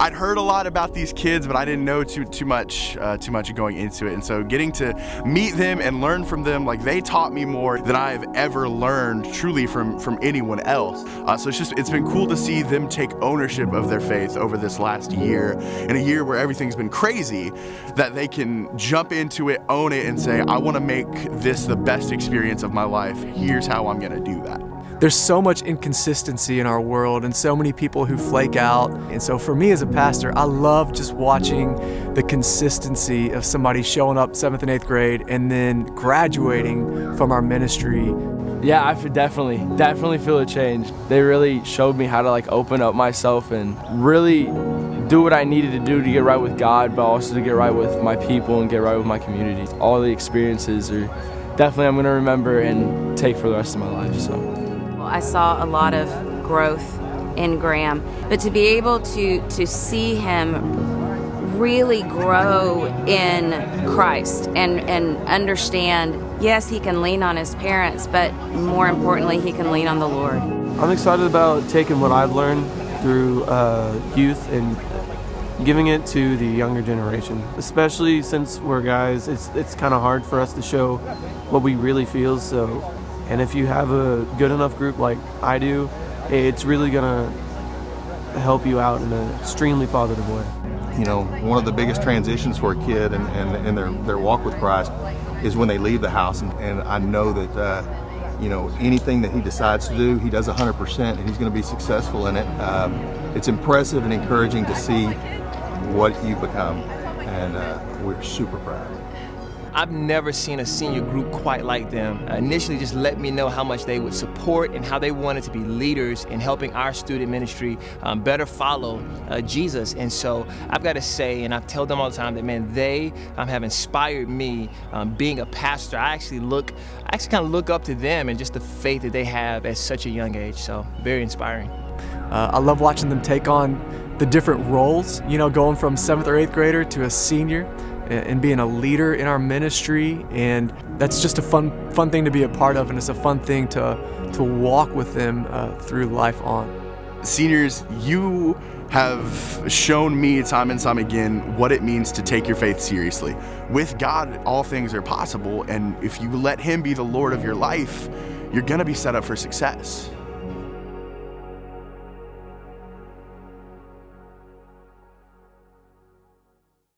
I'd heard a lot about these kids, but I didn't know too much going into it. And so getting to meet them and learn from them, like they taught me more than I've ever learned truly from anyone else. So it's been cool to see them take ownership of their faith over this last year, in a year where everything's been crazy, that they can jump into it, own it, and say, I want to make this the best experience of my life. Here's how I'm going to do that. There's so much inconsistency in our world and so many people who flake out. And so for me as a pastor, I love just watching the consistency of somebody showing up 7th and 8th grade and then graduating from our ministry. Yeah, I definitely feel a change. They really showed me how to open up myself and really do what I needed to do to get right with God, but also to get right with my people and get right with my community. All the experiences are definitely I'm going to remember and take for the rest of my life. So. I saw a lot of growth in Graham, but to be able to see him really grow in Christ and understand, yes, he can lean on his parents, but more importantly, he can lean on the Lord. I'm excited about taking what I've learned through youth and giving it to the younger generation, especially since we're guys. It's kind of hard for us to show what we really feel. And if you have a good enough group like I do, it's really gonna help you out in an extremely positive way. You know, one of the biggest transitions for a kid and their walk with Christ is when they leave the house. And I know that, you know, anything that he decides to do, he does 100% and he's gonna be successful in it. It's impressive and encouraging to see what you become, and we're super proud. I've never seen a senior group quite like them. Initially just let me know how much they would support and how they wanted to be leaders in helping our student ministry better follow Jesus. And so I've got to say, and I've told them all the time, that man, they have inspired me being a pastor. I actually kind of look up to them and just the faith that they have at such a young age. So very inspiring. I love watching them take on the different roles, you know, going from 7th or 8th grader to a senior and being a leader in our ministry. And that's just a fun thing to be a part of, and it's a fun thing to walk with them through life on. Seniors, you have shown me time and time again what it means to take your faith seriously. With God, all things are possible, and if you let Him be the Lord of your life, you're gonna be set up for success.